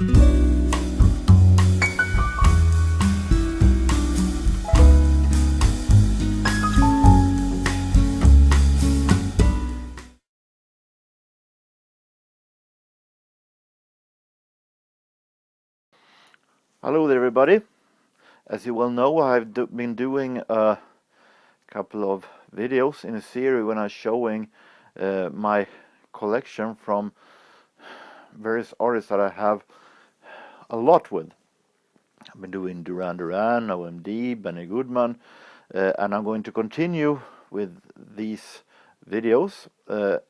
Hello there, everybody. As you well know, I've been doing a couple of videos in a series when I'm showing my collection from various artists that I have a lot with. I've been doing Duran Duran, OMD, Benny Goodman, and I'm going to continue with these videos.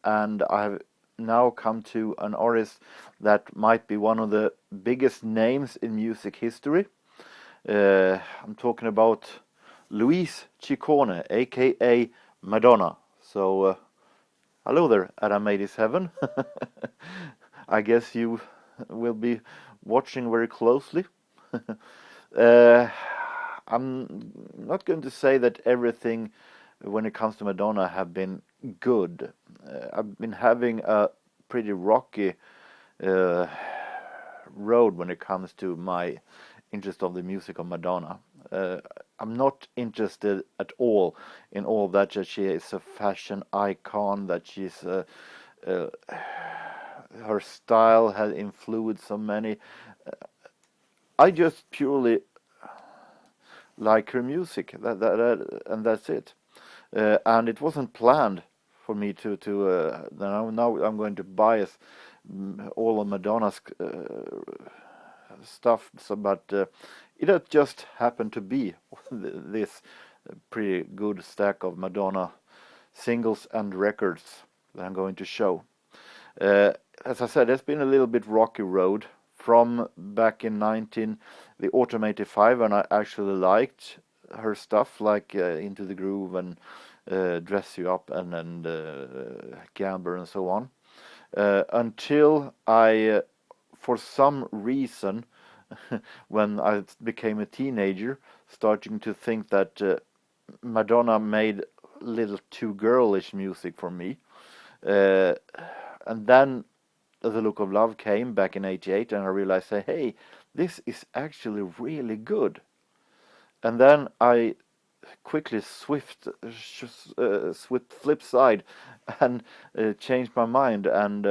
And I have now come to an artist that might be one of the biggest names in music history. I'm talking about Louise Ciccone, aka Madonna. So, hello there, Adam 87. I guess you will be watching very closely. I'm not going to say that everything when it comes to Madonna have been good. I've been having a pretty rocky road when it comes to my interest of the music of Madonna. I'm not interested at all in all that she is a fashion icon, that she's her style has influenced so many. I just purely like her music, and that's it. And it wasn't planned for me to now I'm going to bias all of Madonna's stuff, but it just happened to be this pretty good stack of Madonna singles and records that I'm going to show. As I said, it's been a little bit rocky road from back in the autumn '85, and I actually liked her stuff like Into the Groove and Dress You Up and Gamble and so on, until I, for some reason, when I became a teenager, starting to think that Madonna made a little too girlish music for me. And then The Look of Love came back in '88, and I realized, hey, this is actually really good. And then I quickly swift flip side and changed my mind, and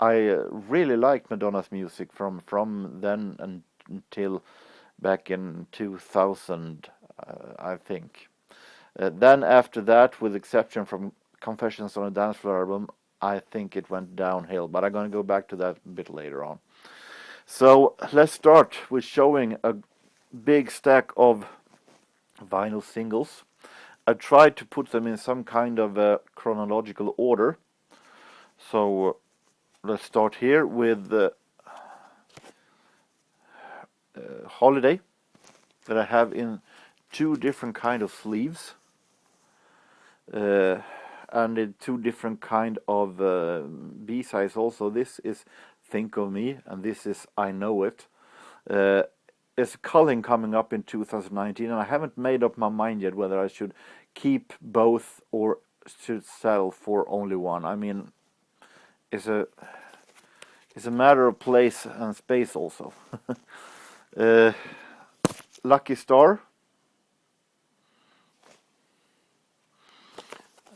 I really liked Madonna's music from then until back in 2000, I think. Then after that, with exception from Confessions on a Dance Floor album, I think it went downhill, but I'm going to go back to that a bit later on. So let's start with showing a big stack of vinyl singles. I tried to put them in some kind of a chronological order. So let's start here with Holiday, that I have in two different kind of sleeves. And in two different kind of B-sides also. This is Think of Me, and this is I Know It. There's Culling coming up in 2019, and I haven't made up my mind yet whether I should keep both or should settle for only one. I mean, it's a matter of place and space also. Lucky Star.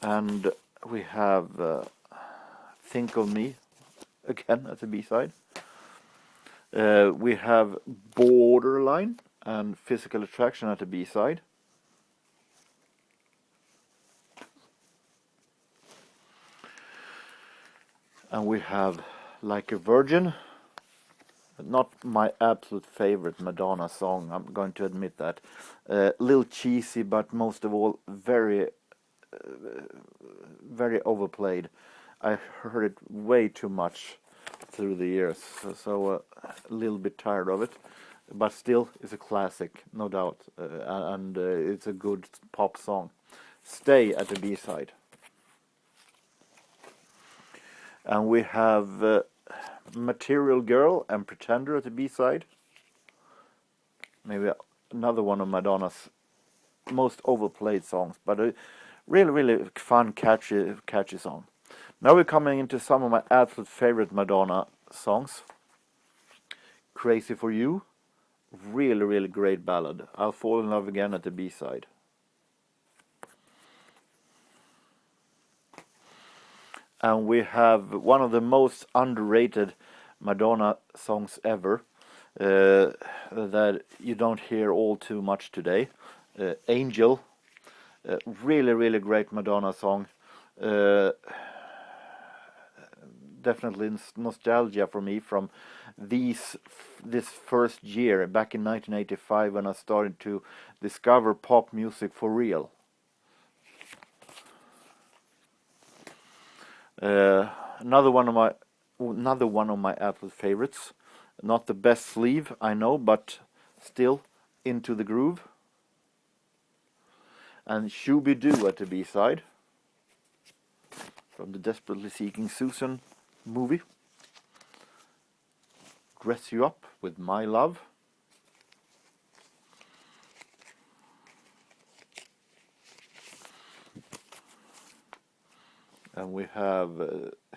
And we have Think of Me again as a B-side. We have Borderline and Physical Attraction at the B-side. And we have Like a Virgin. Not my absolute favorite Madonna song, I'm going to admit that. A little cheesy, but most of all very overplayed. I heard it way too much through the years, so a little bit tired of it, but still it's a classic, no doubt, and it's a good pop song. Stay at the B-side. And we have Material Girl and Pretender at the B-side. Maybe another one of Madonna's most overplayed songs, but a really fun, catchy song. Now we're coming into some of my absolute favorite Madonna songs. Crazy for You, really, really great ballad. I'll Fall in Love Again at the B-side. And we have one of the most underrated Madonna songs ever, that you don't hear all too much today. Angel, really, really great Madonna song. Definitely nostalgia for me from this first year back in 1985 when I started to discover pop music for real. Another one of my absolute favorites. Not the best sleeve, I know, but still Into the Groove. And Shooby-Doo at the B-side from the Desperately Seeking Susan movie. Dress You Up with My Love. And we have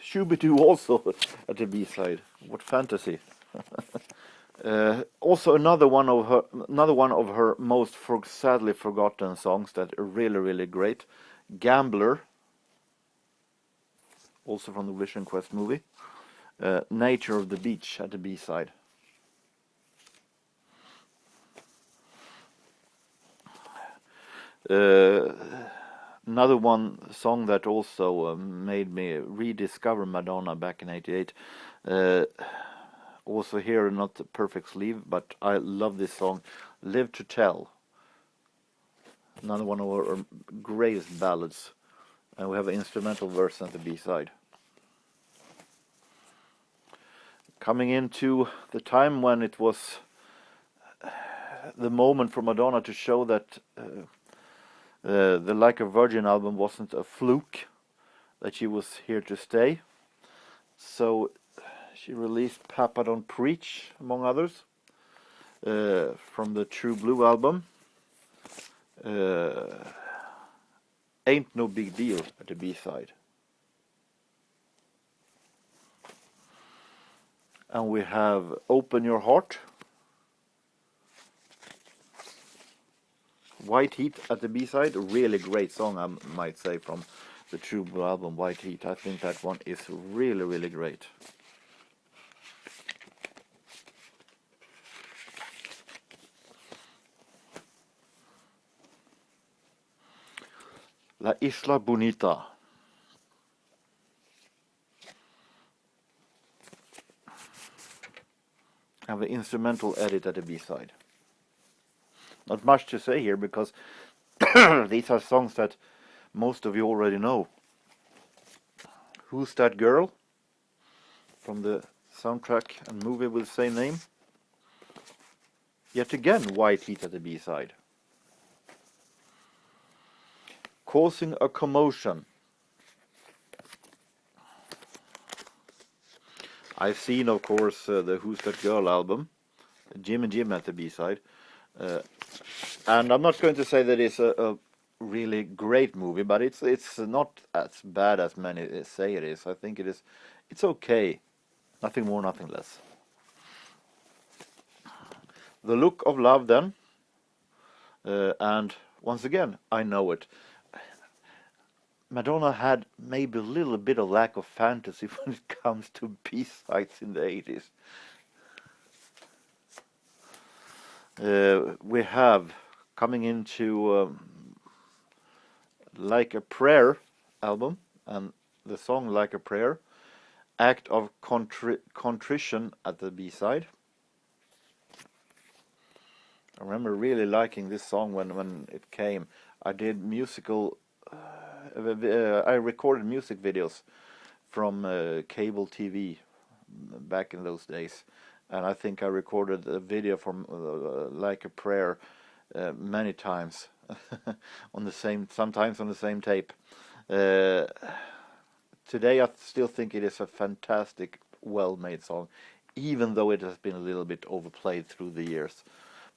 Shooby-Doo also at the B-side. What fantasy! Also another one of her most sadly forgotten songs that are really, really great. Gambler, also from the Vision Quest movie. Nature of the Beach at the B-side. Another one song that also made me rediscover Madonna back in '88. Also here, not the perfect sleeve, but I love this song, Live to Tell. Another one of our greatest ballads. And we have an instrumental version at the B-side. Coming into the time when it was the moment for Madonna to show that the Like a Virgin album wasn't a fluke, that she was here to stay. So she released Papa Don't Preach, among others, from the True Blue album. Ain't No Big Deal at the B-side. And we have Open Your Heart, White Heat at the B-side. A really great song, I might say, from the True Blue album, White Heat. I think that one is really, really great. La Isla Bonita. I have an instrumental edit at the B-side. Not much to say here because these are songs that most of you already know. Who's That Girl? From the soundtrack and movie with the same name. Yet again, White Heat at the B-side. Causing a Commotion. I've seen, of course, the Who's That Girl album, Jim and Jim at the B-side. And I'm not going to say that it's a really great movie, but it's not as bad as many say it is. I think it is. It's okay. Nothing more, nothing less. The Look of Love then. And once again, I know it. Madonna had maybe a little bit of lack of fantasy when it comes to B-sides in the 80s. We have, coming into Like a Prayer album, and the song Like a Prayer, Act of Contrition at the B-side. I remember really liking this song when it came. I did musical... I recorded music videos from cable TV back in those days, and I think I recorded a video from Like a Prayer many times sometimes on the same tape. Today I still think it is a fantastic, well-made song, even though it has been a little bit overplayed through the years.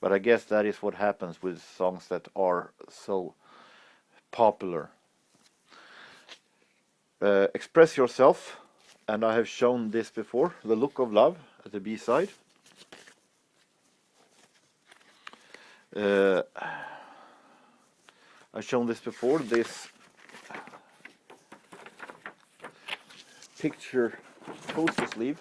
But I guess that is what happens with songs that are so popular. Express Yourself, and I have shown this before, The Look of Love at the B-side. Uh, I've shown this before, this picture poster sleeve.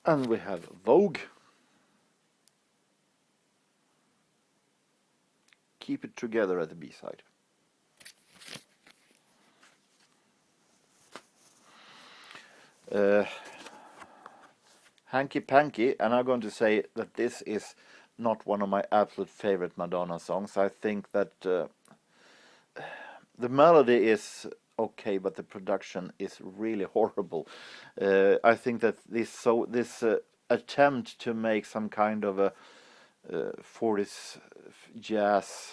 And we have Vogue. Keep It Together at the B-side. Hanky Panky, and I'm going to say that this is not one of my absolute favorite Madonna songs. I think that the melody is okay, but the production is really horrible. I think that this attempt to make some kind of a 40s jazz,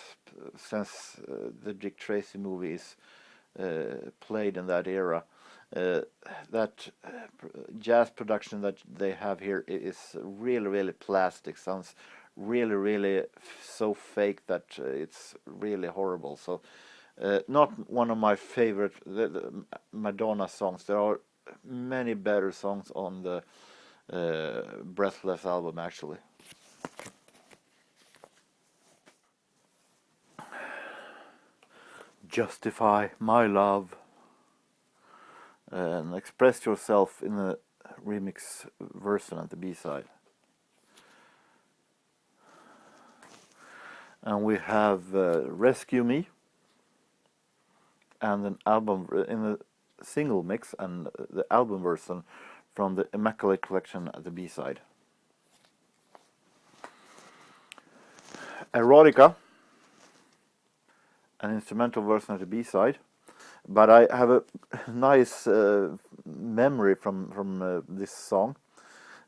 since the Dick Tracy movie is played in that era, that jazz production that they have here is really plastic. Sounds really so fake that it's really horrible. So not one of my favorite the Madonna songs. There are many better songs on the Breathless album, actually. Justify My Love, and Express Yourself in a remix version at the B-side. And we have Rescue Me, and an album in a single mix, and the album version from the Immaculate Collection at the B-side. Erotica, an instrumental version at the B-side, but I have a nice memory from this song.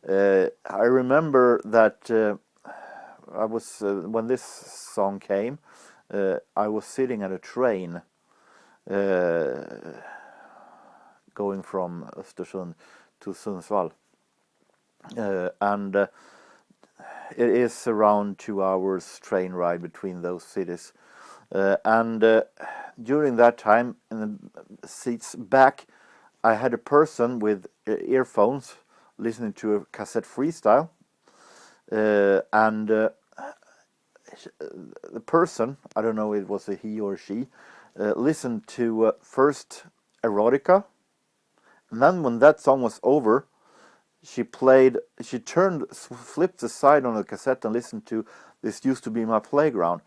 I remember that I was when this song came, I was sitting at a train going from Östersund to Sundsvall, and it is around 2 hours train ride between those cities. And during that time, in the seats back, I had a person with earphones listening to a cassette freestyle, and the person, I don't know if it was a he or she, listened to first Erotica, and then when that song was over, she flipped the side on the cassette and listened to This Used to Be My Playground.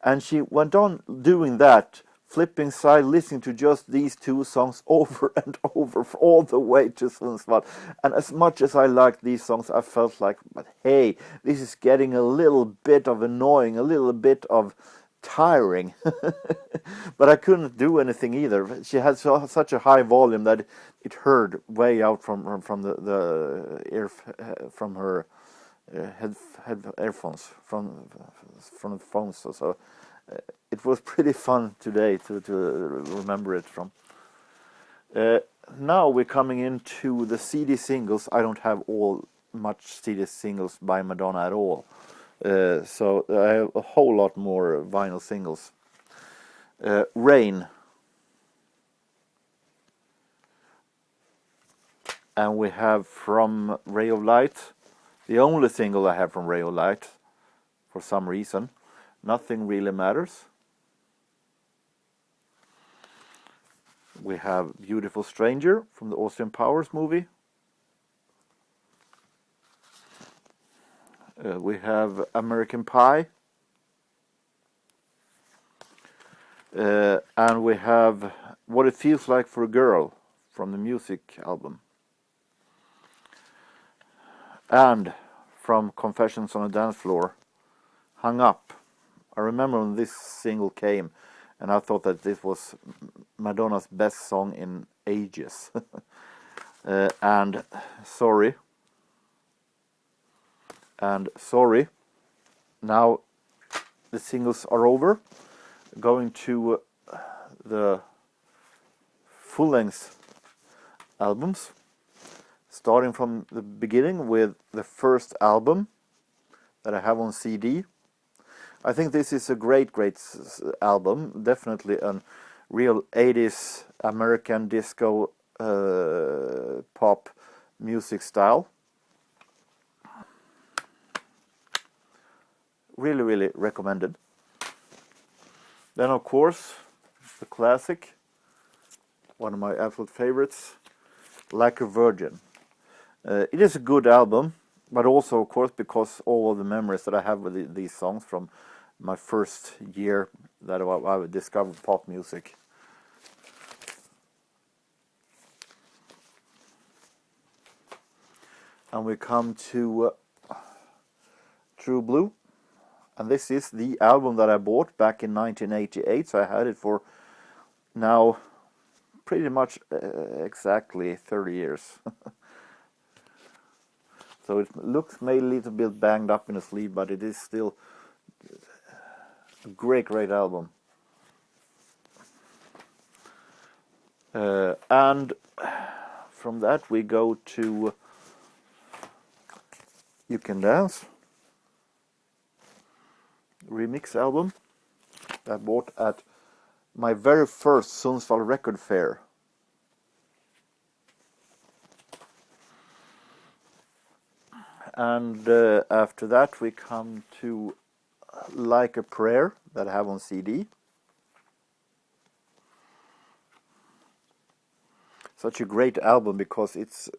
And she went on doing that, flipping side, listening to just these two songs over and over all the way to Sundsvall. And as much as I liked these songs, I felt like, but hey, this is getting a little bit of annoying, a little bit of tiring. But I couldn't do anything either. She had such a high volume that it heard way out from the ear, from her head earphones, from the phones. So it was pretty fun today to remember it from. Now we're coming into the CD singles. I don't have much CD singles by Madonna at all. So I have a whole lot more vinyl singles. Rain. And we have from Ray of Light, the only single I have from Ray of Light, for some reason. Nothing Really Matters. We have Beautiful Stranger from the Austin Powers movie. We have American Pie. And we have What It Feels Like for a Girl from the Music album. And from Confessions on a Dance Floor, Hung Up. I remember when this single came, and I thought that this was Madonna's best song in ages. And Sorry. And Sorry. Now the singles are over. Going to the full-length albums. Starting from the beginning with the first album that I have on CD. I think this is a great album. Definitely a real 80s American disco pop music style. Really, really recommended. Then of course, the classic, one of my absolute favorites, Like a Virgin. It is a good album, but also of course because all of the memories that I have with these songs from my first year that I discovered pop music. And we come to True Blue. And this is the album that I bought back in 1988, so I had it for now pretty much exactly 30 years. So it looks maybe a little bit banged up in the sleeve, but it is still a great album. And from that we go to You Can Dance remix album that I bought at my very first Sundsvall record fair. And after that we come to Like a Prayer that I have on CD. Such a great album because it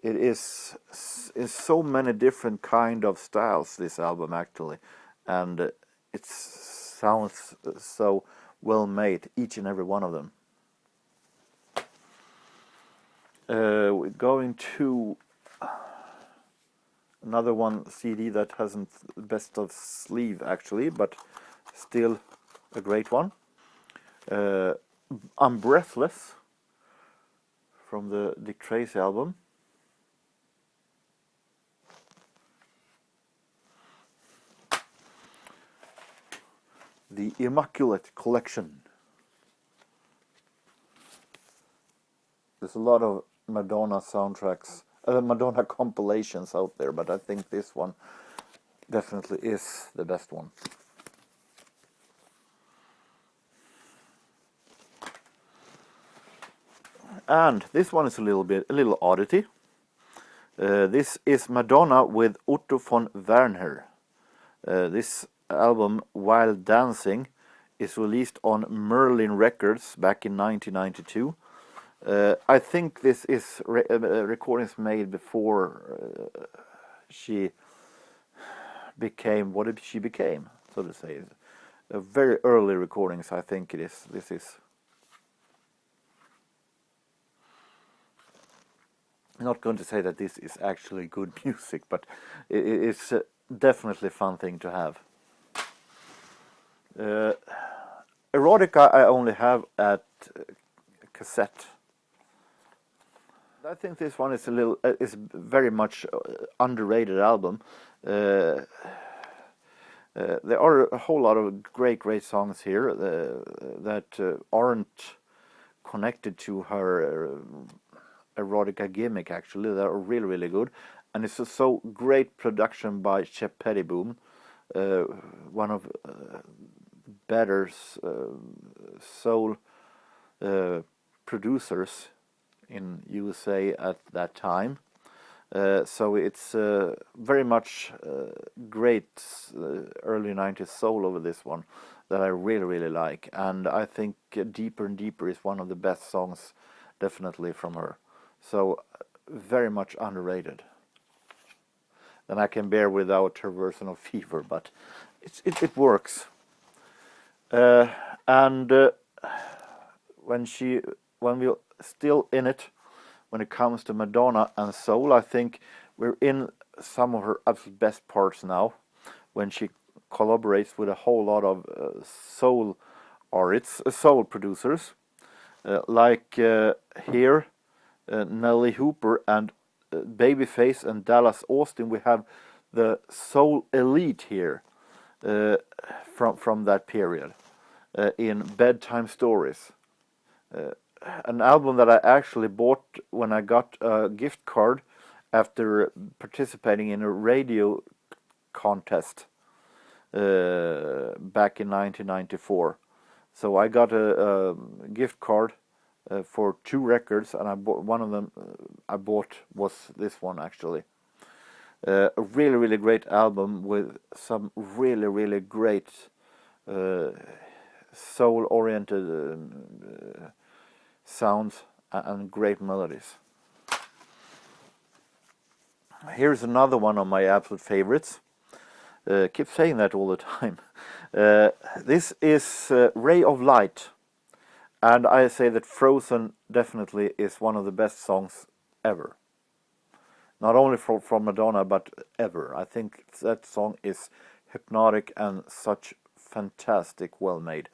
is in so many different kind of styles, this album actually, and it sounds so well made, each and every one of them. We're going to another one CD that hasn't the best of sleeve actually, but still a great one. I'm Breathless from the Dick Tracy album. The Immaculate Collection. There's a lot of Madonna soundtracks, Madonna compilations out there, but I think this one definitely is the best one. And this one is a little oddity. This is Madonna with Otto von Werner. This album, While Dancing, is released on Merlin Records back in 1992. I think this is recordings made before she became what she became, so to say. Very early recordings, I think it is. This is. I'm not going to say that this is actually good music, but it's definitely a fun thing to have. Erotica I only have at cassette. I think this one is is very much underrated album. There are a whole lot of great songs here that aren't connected to her erotica gimmick. Actually, they are really good, and it's a so great production by Shep Pettibone, one of better soul producers in USA at that time. So it's very much great early 90s soul over this one that I really like, and I think Deeper and Deeper is one of the best songs definitely from her. So very much underrated. Then I can bear without her version of Fever, but it works. And when we're still in it, when it comes to Madonna and soul, I think we're in some of her absolute best parts now, when she collaborates with a whole lot of soul artists, soul producers, like here, Nelly Hooper and Babyface and Dallas Austin. We have the soul elite here from that period in Bedtime Stories. An album that I actually bought when I got a gift card after participating in a radio contest back in 1994. So I got a gift card for 2 records, and I bought one of them. I bought was this one actually. A really great album with some really great soul-oriented sounds and great melodies. Here's another one of my absolute favorites. Keep saying that all the time. This is Ray of Light, and I say that Frozen definitely is one of the best songs ever. Not only from Madonna, but ever. I think that song is hypnotic and such fantastic, well made.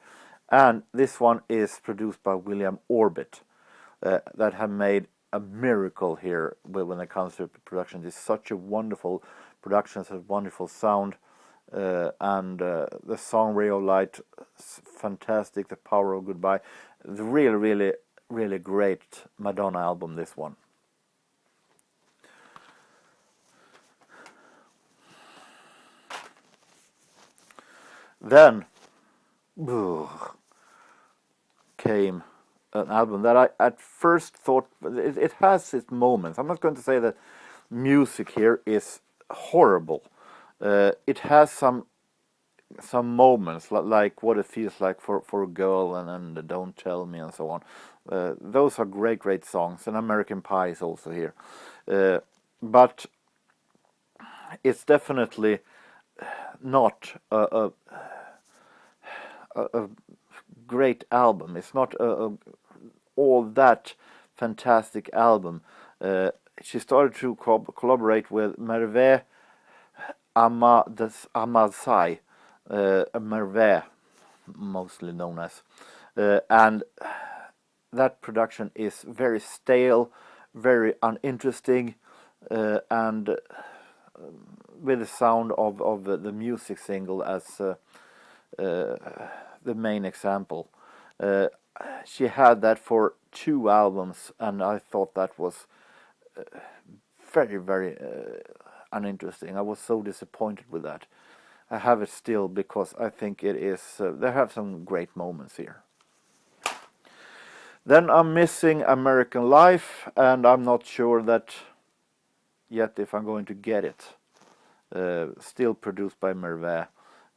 And this one is produced by William Orbit, that have made a miracle here when it comes to production. It's such a wonderful production, such a wonderful sound, and the song Ray of Light, fantastic. The Power of Goodbye, the really great Madonna album, this one. Then came an album that I at first thought it has its moments. I'm not going to say that music here is horrible. It has some moments like What It Feels Like for a Girl and Don't Tell Me and so on. Those are great songs, and American Pie is also here. But it's definitely not a great album. It's not all that fantastic album. She started to collaborate with Merve Ahmadsai, Merve, mostly known as, and that production is very stale, very uninteresting, and with the sound of the music single as the main example. She had that for 2 albums, and I thought that was very uninteresting. I was so disappointed with that. I have it still because I think it is. They have some great moments here. Then I'm missing American Life, and I'm not sure that yet if I'm going to get it. Still produced by Merve,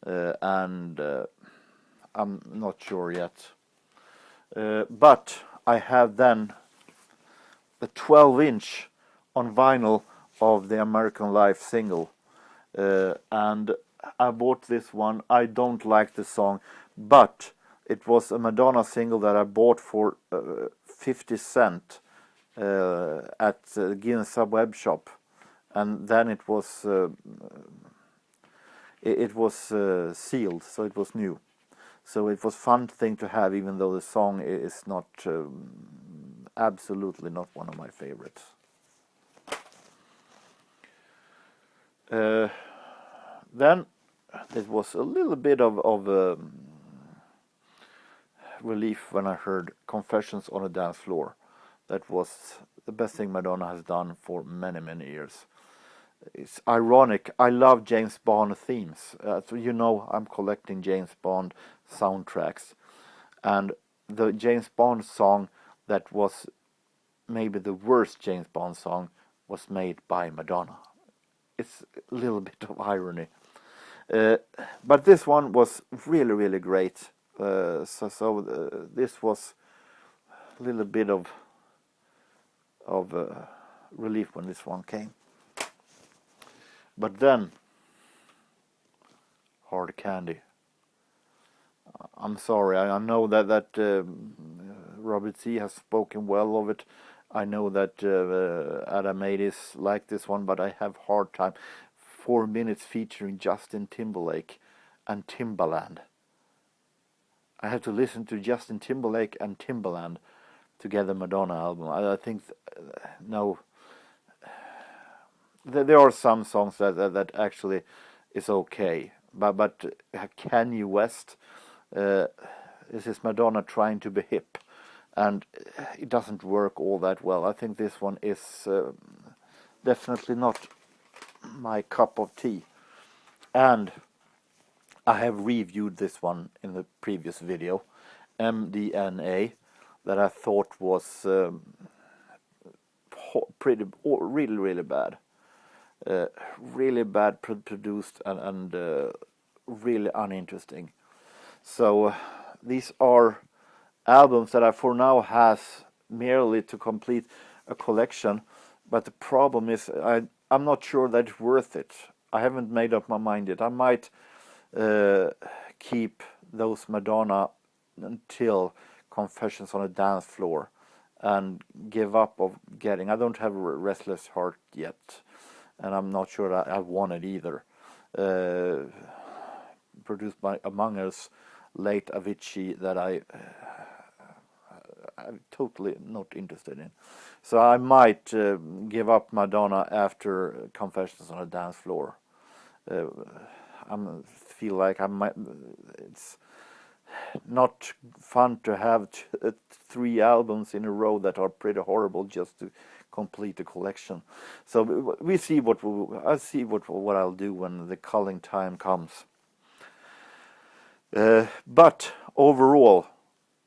and I'm not sure yet. But I have then the 12-inch on vinyl of the American Life single, and I bought this one. I don't like the song, but it was a Madonna single that I bought for 50 cents at Ginza web shop, and then it was sealed, so it was new. So it was fun thing to have, even though the song is not absolutely not one of my favorites. Then it was a little bit of relief when I heard Confessions on a Dance Floor. That was the best thing Madonna has done for many years. It's ironic. I love James Bond themes. So you know I'm collecting James Bond soundtracks. And the James Bond song that was maybe the worst James Bond song was made by Madonna. It's a little bit of irony. But this one was really great. So this was a little bit of relief when this one came. But then, Hard Candy. I'm sorry. I know that Robert C has spoken well of it. I know that Adam Adis liked this one, but I have hard time. 4 minutes featuring Justin Timberlake and Timbaland. I have to listen to Justin Timberlake and Timbaland together Madonna album. I think no. There are some songs that actually is okay, but Kanye West, this is Madonna trying to be hip, and it doesn't work all that well. I think this one is definitely not my cup of tea. And I have reviewed this one in the previous video, MDNA, that I thought was really bad. Really bad produced and really uninteresting. So these are albums that I for now has merely to complete a collection, but the problem is I'm not sure that it's worth it. I haven't made up my mind yet. I might keep those Madonna until Confessions on a Dance Floor and give up of getting. I don't have a Restless Heart yet, and I'm not sure that I want it either. Produced by, among us, late Avicii, that I'm totally not interested in. So I might give up Madonna after Confessions on a Dance Floor. I feel like I might. It's not fun to have 3 albums in a row that are pretty horrible just to complete the collection. So we see what I'll see what I'll do when the culling time comes. But overall,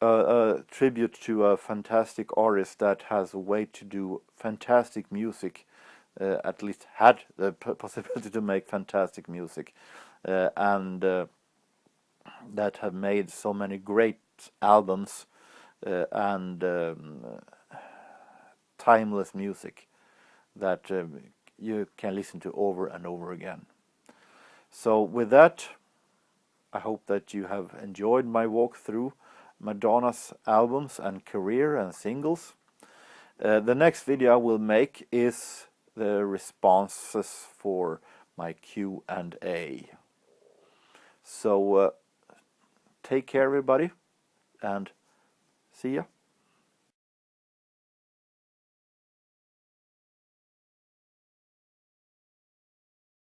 a tribute to a fantastic artist that has a way to do fantastic music, at least had the possibility to make fantastic music, and that have made so many great albums and timeless music that you can listen to over and over again. So with that, I hope that you have enjoyed my walk through Madonna's albums and career and singles. The next video I will make is the responses for my Q&A. So take care, everybody, and see ya.